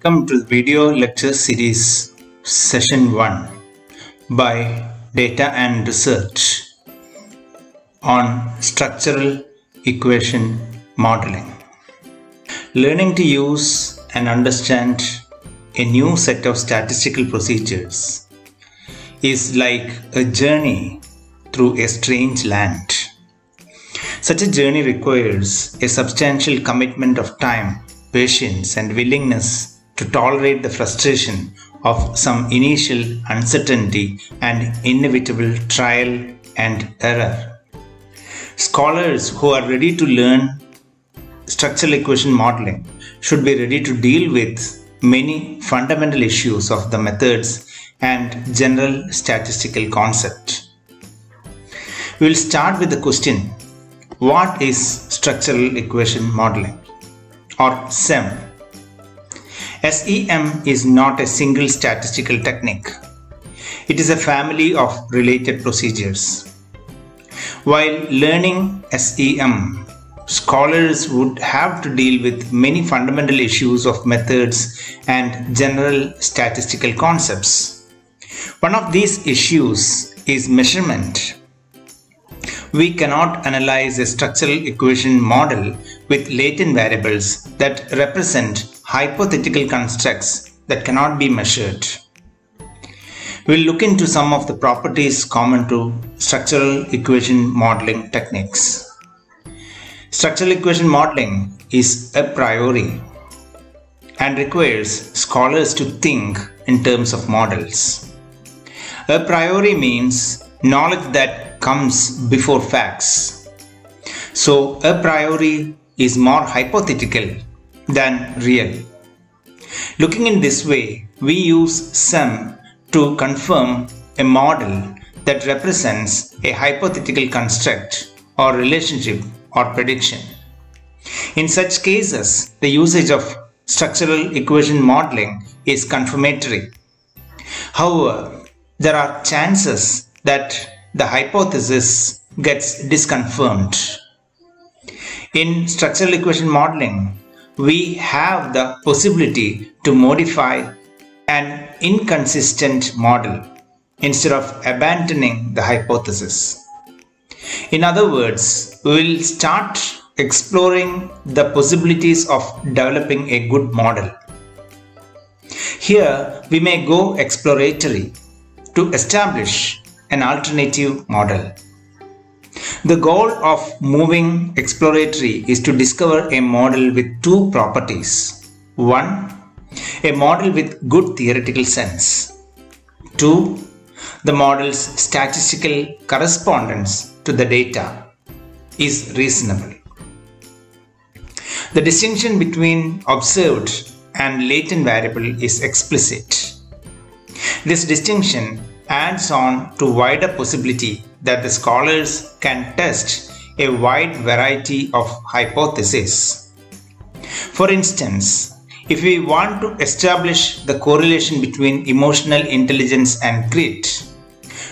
Welcome to the video lecture series session 1 by Data and Research on structural equation modeling. Learning to use and understand a new set of statistical procedures is like a journey through a strange land. Such a journey requires a substantial commitment of time, patience, and willingness to tolerate the frustration of some initial uncertainty and inevitable trial and error. Scholars who are ready to learn structural equation modeling should be ready to deal with many fundamental issues of the methods and general statistical concept. We will start with the question, what is structural equation modeling, or SEM? SEM is not a single statistical technique. It is a family of related procedures. While learning SEM, scholars would have to deal with many fundamental issues of methods and general statistical concepts. One of these issues is measurement. We cannot analyze a structural equation model with latent variables that represent hypothetical constructs that cannot be measured. We'll look into some of the properties common to structural equation modeling techniques. Structural equation modeling is a priori and requires scholars to think in terms of models. A priori means knowledge that comes before facts. So a priori is more hypothetical than real. Looking in this way, we use SEM to confirm a model that represents a hypothetical construct or relationship or prediction. In such cases, the usage of structural equation modeling is confirmatory. However, there are chances that the hypothesis gets disconfirmed. In structural equation modeling, we have the possibility to modify an inconsistent model instead of abandoning the hypothesis. In other words, we will start exploring the possibilities of developing a good model. Here, we may go exploratory to establish an alternative model. The goal of moving exploratory is to discover a model with two properties. 1. A model with good theoretical sense. 2. The model's statistical correspondence to the data is reasonable. The distinction between observed and latent variable is explicit. This distinction adds on to wider possibility that the scholars can test a wide variety of hypotheses. For instance, if we want to establish the correlation between emotional intelligence and grit,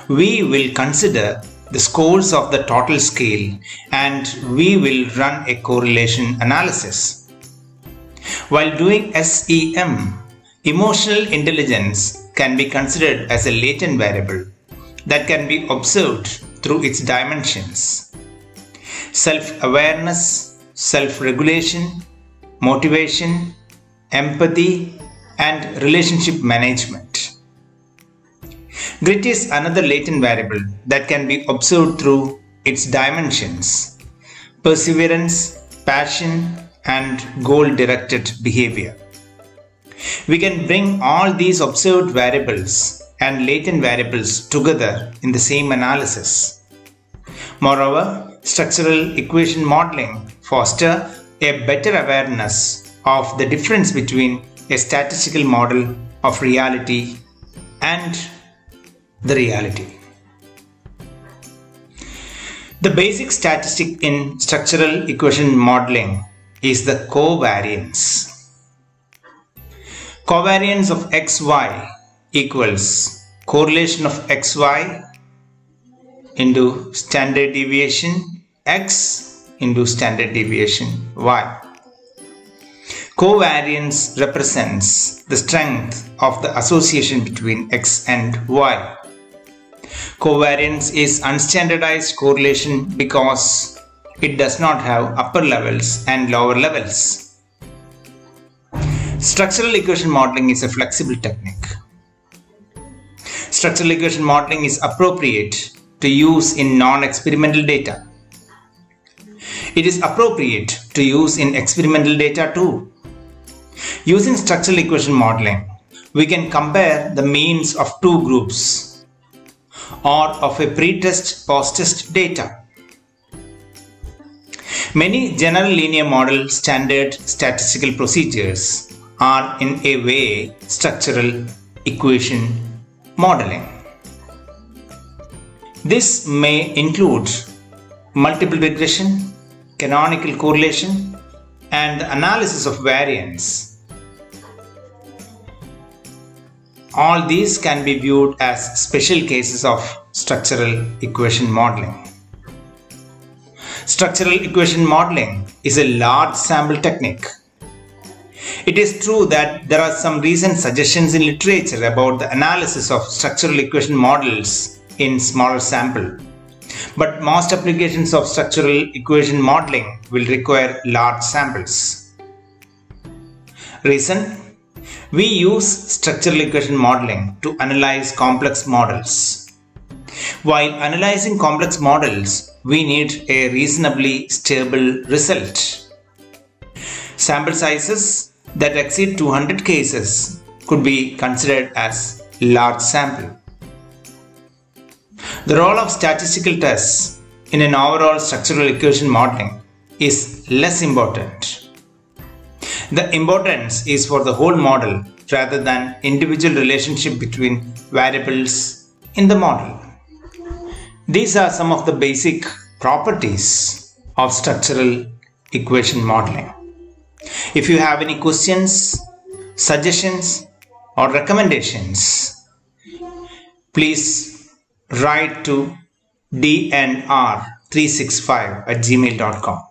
we will consider the scores of the total scale and we will run a correlation analysis. While doing SEM, emotional intelligence can be considered as a latent variable that can be observed through its dimensions: self-awareness, self-regulation, motivation, empathy, and relationship management. Grit is another latent variable that can be observed through its dimensions: perseverance, passion, and goal-directed behavior. We can bring all these observed variables and latent variables together in the same analysis. Moreover, structural equation modeling fosters a better awareness of the difference between a statistical model of reality and the reality. The basic statistic in structural equation modeling is the covariance. Covariance of xy equals correlation of xy into standard deviation x into standard deviation y. Covariance represents the strength of the association between X and Y. Covariance is unstandardized correlation because it does not have upper levels and lower levels. Structural equation modeling is a flexible technique. Structural equation modeling is appropriate to use in non-experimental data. It is appropriate to use in experimental data too. Using structural equation modeling, we can compare the means of two groups or of a pre-test post-test data. Many general linear model standard statistical procedures are in a way structural equation modeling. This may include multiple regression, canonical correlation, and the analysis of variance. All these can be viewed as special cases of structural equation modeling. Structural equation modeling is a large sample technique. It is true that there are some recent suggestions in literature about the analysis of structural equation models in smaller sample, but most applications of structural equation modeling will require large samples. Reason: we use structural equation modeling to analyze complex models. While analyzing complex models, we need a reasonably stable result. Sample sizes that exceed 200 cases could be considered as large sample. The role of statistical tests in an overall structural equation modeling is less important. The importance is for the whole model rather than individual relationship between variables in the model. These are some of the basic properties of structural equation modeling. If you have any questions, suggestions, or recommendations, please write to dnr365@gmail.com.